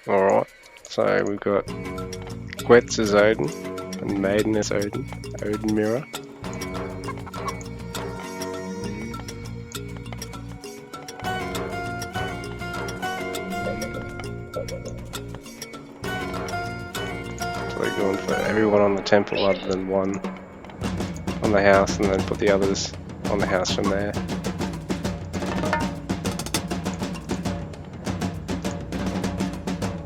Alright, so we've got Quetz as Odin and Maiden as Odin. Odin mirror. So we're going for everyone on the temple other than one on the house, and then put the others on the house from there.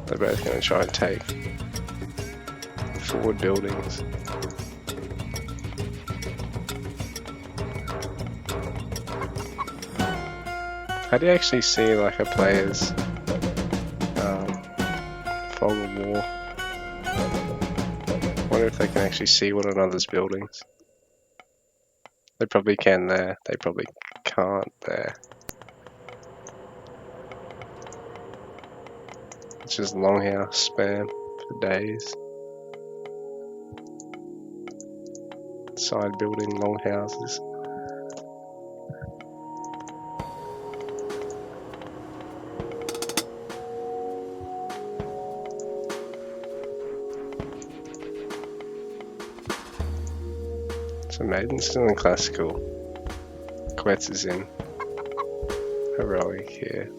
They're both going to try and take forward buildings. How do you actually see like a player's fog of war? I wonder if they can actually see one another's buildings. They probably can there, they probably can't there. It's just longhouse spam for days. Side building longhouses. So Maiden's still in classical. Quetz is in heroic here.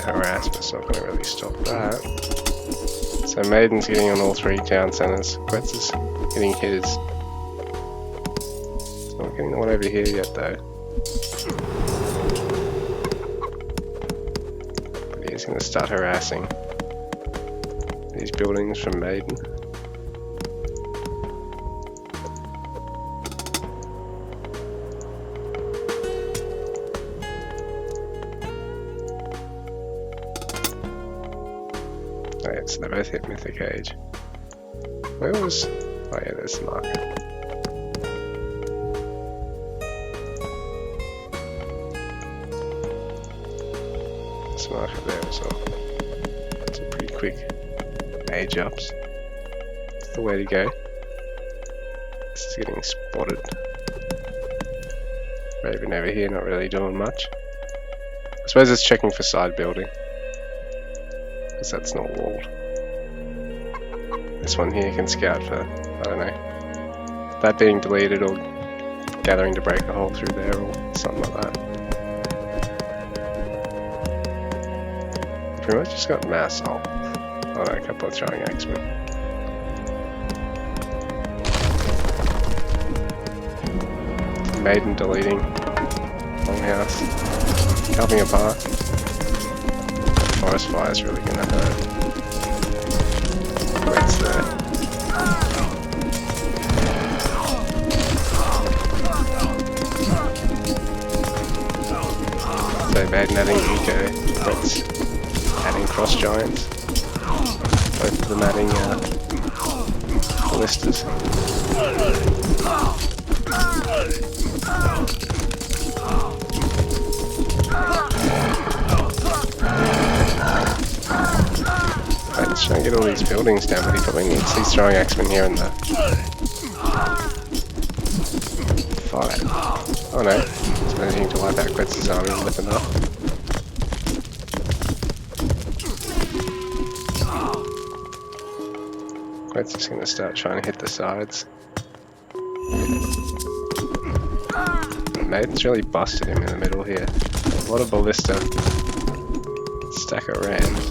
Harass, but it's not going to really stop that. So Maiden's getting on all three town centres. Quetz is getting his. It's not getting the one over here yet though. But he's going to start harassing these buildings from Maiden. Alright, so they both hit Mythic Age. Where was... oh yeah, there's the marker. There's the marker there as well. It's a pretty quick age ups. It's the way to go. This is getting spotted. Raven over here, not really doing much. I suppose it's checking for side building, because that's not walled. This one here can scout for, I don't know, that being deleted or gathering to break a hole through there or something like that. Pretty much just got mass hole. Oh no, a couple of throwing axemen. Maiden deleting. Longhouse. Carving apart. Forest fire is really gonna hurt. Quetz there. So Maiden adding eco, Quetz adding cross giants. Both of them adding ballistas. Let's try and get all these buildings down, but he probably needs these throwing axemen here and there. Fight. Oh no, he's managing to wipe out Quetz's army with enough. Quetz is going to start trying to hit the sides. Maiden's really busted him in the middle here. A lot of ballista. Stack of rams.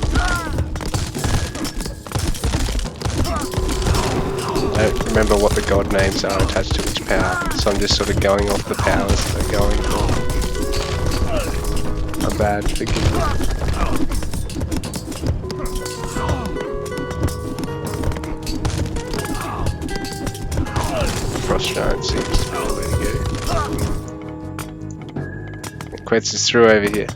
I don't remember what the god names are attached to each power, so I'm just sort of going off the powers that they're going for. I'm bad, forgive me. Frost Giant seems to be the way to go. Quetz is through over here.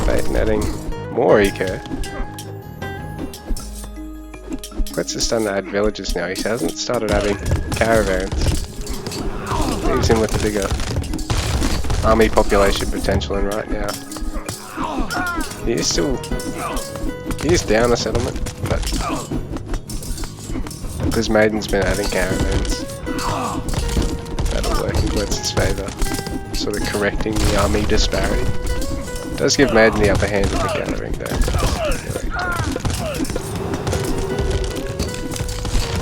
Maiden adding more eco. Quetz is starting to add villages now. He hasn't started having caravans. Leaves him with the bigger army population potential in right now. He is down a settlement, but because Maiden's been adding caravans, that'll work in Quetz's favour, sort of correcting the army disparity. Does give Maiden the upper hand in the gathering though.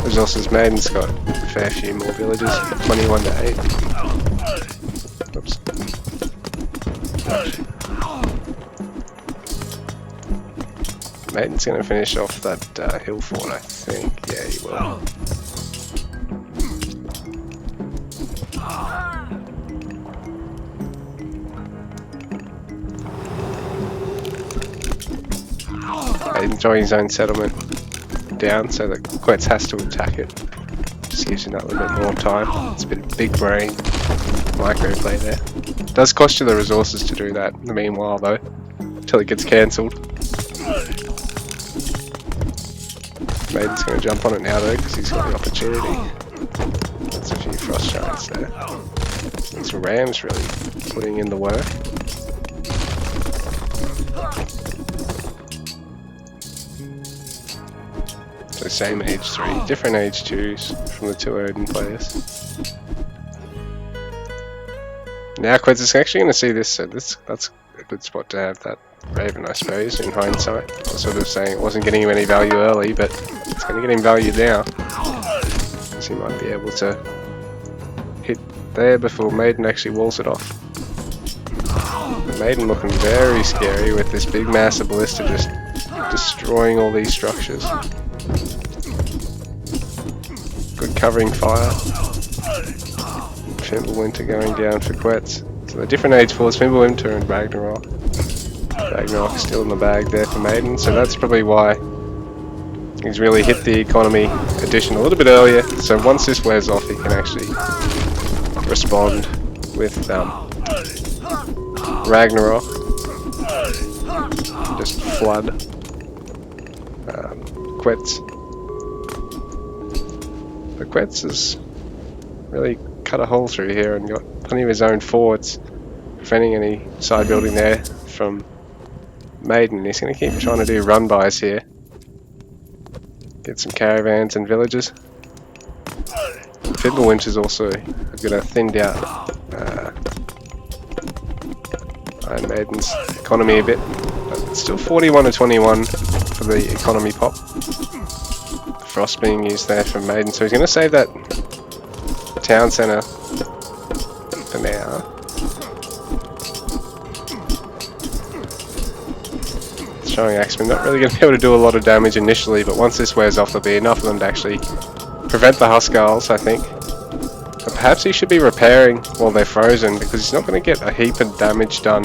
Resources, Maiden's got a fair few more villages, 21 to 8. Oops. Maiden's going to finish off that hill fort, I think. Yeah, he will. Maiden's drawing his own settlement down so that Quetz has to attack it. Just gives you that little bit more time. It's a bit of big brain microplay there. It does cost you the resources to do that in the meanwhile though, until it gets cancelled. Maiden's going to jump on it now though, because he's got the opportunity. There's a few frost giants there. These rams really putting in the work. So same age 3, different age 2s from the 2 Odin players. Now Quetz is actually going to see this, so that's a good spot to have that Raven, I suppose, in hindsight. I was sort of saying it wasn't getting him any value early, but it's going to get him value now. So he might be able to hit there before Maiden actually walls it off. Maiden looking very scary with this big massive ballista just destroying all these structures. Good covering fire. Fimbulwinter going down for Quetz. So the different age 4s, Fimbulwinter and Ragnarok. Ragnarok still in the bag there for Maiden, so that's probably why he's really hit the economy addition a little bit earlier. So once this wears off, he can actually respond with Ragnarok. Just flood Quetz. But Quetz has really cut a hole through here and got plenty of his own forts, preventing any side building there from Maiden. He's going to keep trying to do run-bys here. Get some caravans and villages. Fimbulwinter's also going to thin out Iron Maiden's economy a bit, but it's still 41 to 21 for the economy pop. Frost being used there from Maiden, so he's going to save that town centre for now. Showing Axemen, not really going to be able to do a lot of damage initially, but once this wears off there'll be enough of them to actually prevent the Huskarls, I think. But perhaps he should be repairing while they're frozen, because he's not going to get a heap of damage done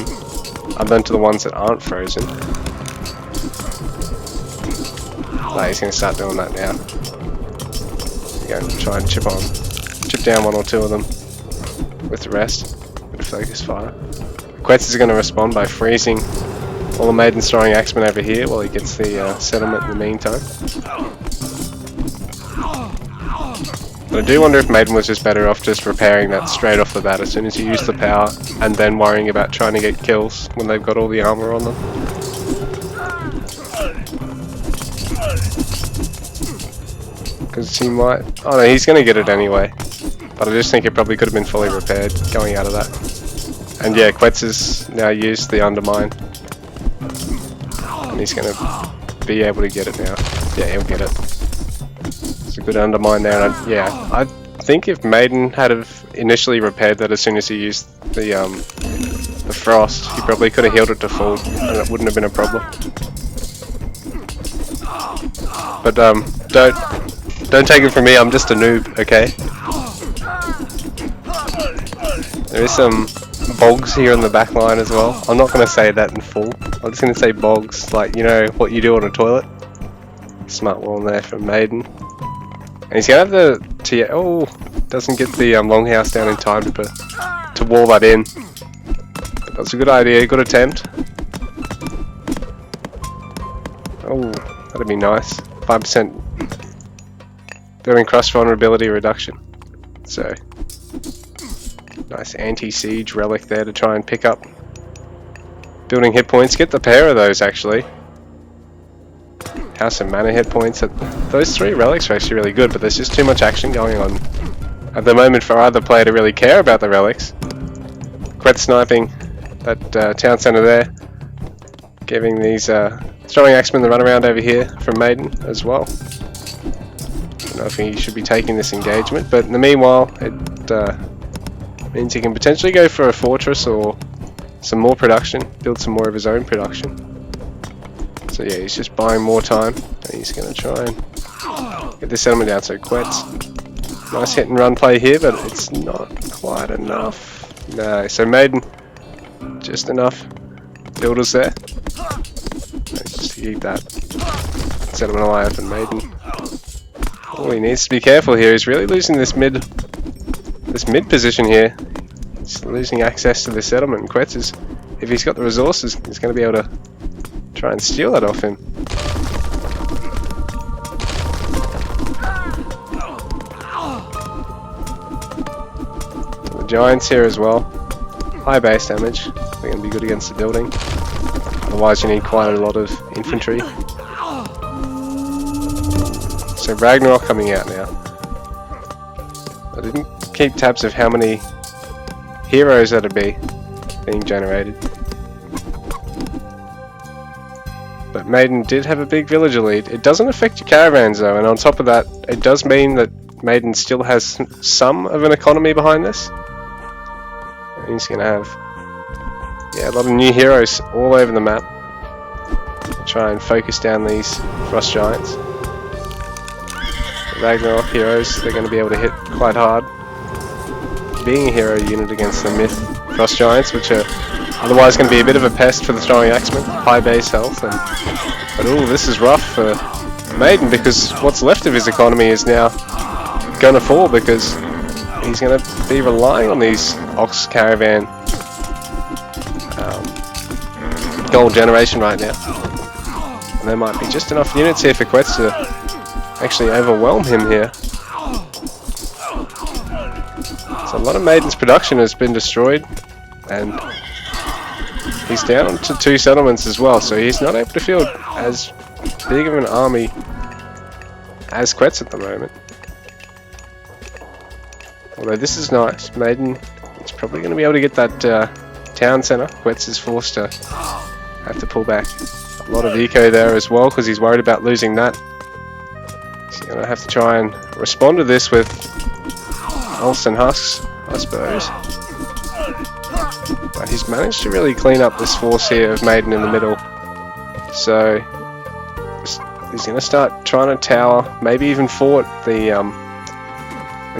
other than to the ones that aren't frozen. No, he's going to start doing that now. He's going to try and chip down 1 or 2 of them with the rest. Bit of focus fire. Quetz is going to respond by freezing all the Maiden's throwing Axemen over here while he gets the settlement in the meantime. But I do wonder if Maiden was just better off just repairing that straight off the bat as soon as you use the power, and then worrying about trying to get kills when they've got all the armor on them. Because he might... oh no, he's going to get it anyway. But I just think it probably could have been fully repaired going out of that. And yeah, Quetz has now used the undermine. And he's going to be able to get it now. Yeah, he'll get it. It's a good undermine there. And I think if Maiden had have initially repaired that as soon as he used the frost, he probably could have healed it to full, and it wouldn't have been a problem. But don't take it from me. I'm just a noob, okay? There is some bogs here in the back line as well. I'm not going to say that in full. I'm just going to say bogs, like, you know, what you do on a toilet. Smart wall there from Maiden. And he's going to have the... oh, doesn't get the longhouse down in time to wall that in. But that's a good idea, good attempt. Oh, that'd be nice. 5% Building crush vulnerability reduction. So, nice anti-siege relic there to try and pick up. Building hit points. Get the pair of those actually. House of Mana hit points. Those 3 relics are actually really good, but there's just too much action going on at the moment for either player to really care about the relics. Quetz sniping that town centre there. Giving these throwing axemen the runaround over here from Maiden as well. I don't know if he should be taking this engagement, but in the meanwhile it means he can potentially go for a fortress or some more production, build some more of his own production. So yeah, he's just buying more time, and he's going to try and get this settlement down. So Quetz, nice hit and run play here, but it's not quite enough. No, so Maiden, just enough builders there. Just to keep that settlement alive, and Maiden. Oh, he needs to be careful here. He's really losing this mid position here. He's losing access to the settlement, and Quetz is, if he's got the resources, he's going to be able to try and steal that off him. The giants here as well. High base damage. They're going to be good against the building. Otherwise you need quite a lot of infantry. So Ragnarok coming out now. I didn't keep tabs of how many heroes that'd be being generated. But Maiden did have a big villager lead. It doesn't affect your caravans though, and on top of that, it does mean that Maiden still has some of an economy behind this. And he's going to have a lot of new heroes all over the map. Try and focus down these frost giants. The Ragnarok heroes, they're going to be able to hit quite hard. Being a hero unit against the myth frost giants, which are otherwise going to be a bit of a pest for the throwing axemen. High base health, but oh, this is rough for Maiden, because what's left of his economy is now going to fall, because he's going to be relying on these ox caravan gold generation right now. And there might be just enough units here for Quetz to actually overwhelm him here. So a lot of Maiden's production has been destroyed, and he's down to 2 settlements as well, so he's not able to field as big of an army as Quetz at the moment. Although this is nice, Maiden is probably going to be able to get that town centre. Quetz is forced to have to pull back. A lot of eco there as well, because he's worried about losing that. So you're going to have to try and respond to this with Ulster and Husks, I suppose. But he's managed to really clean up this force here of Maiden in the middle. So he's going to start trying to tower, maybe even fort the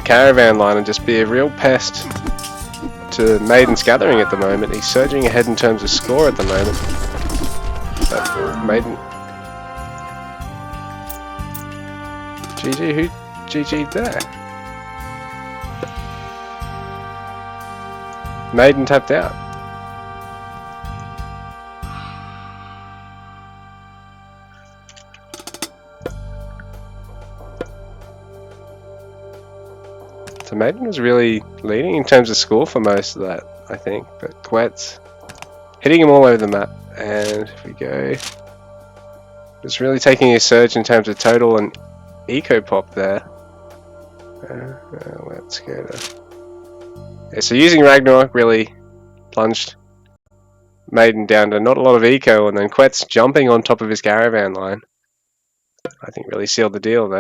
caravan line, and just be a real pest to Maiden's gathering at the moment. He's surging ahead in terms of score at the moment. But Maiden... GG, who GG'd there? Maiden tapped out. So Maiden was really leading in terms of score for most of that, I think. But Quetz hitting him all over the map. And if we go, just really taking a surge in terms of total and eco pop there. Let's go to... Yeah, so using Ragnarok really plunged Maiden down to not a lot of eco, and then Quetz jumping on top of his caravan line, I think really sealed the deal there.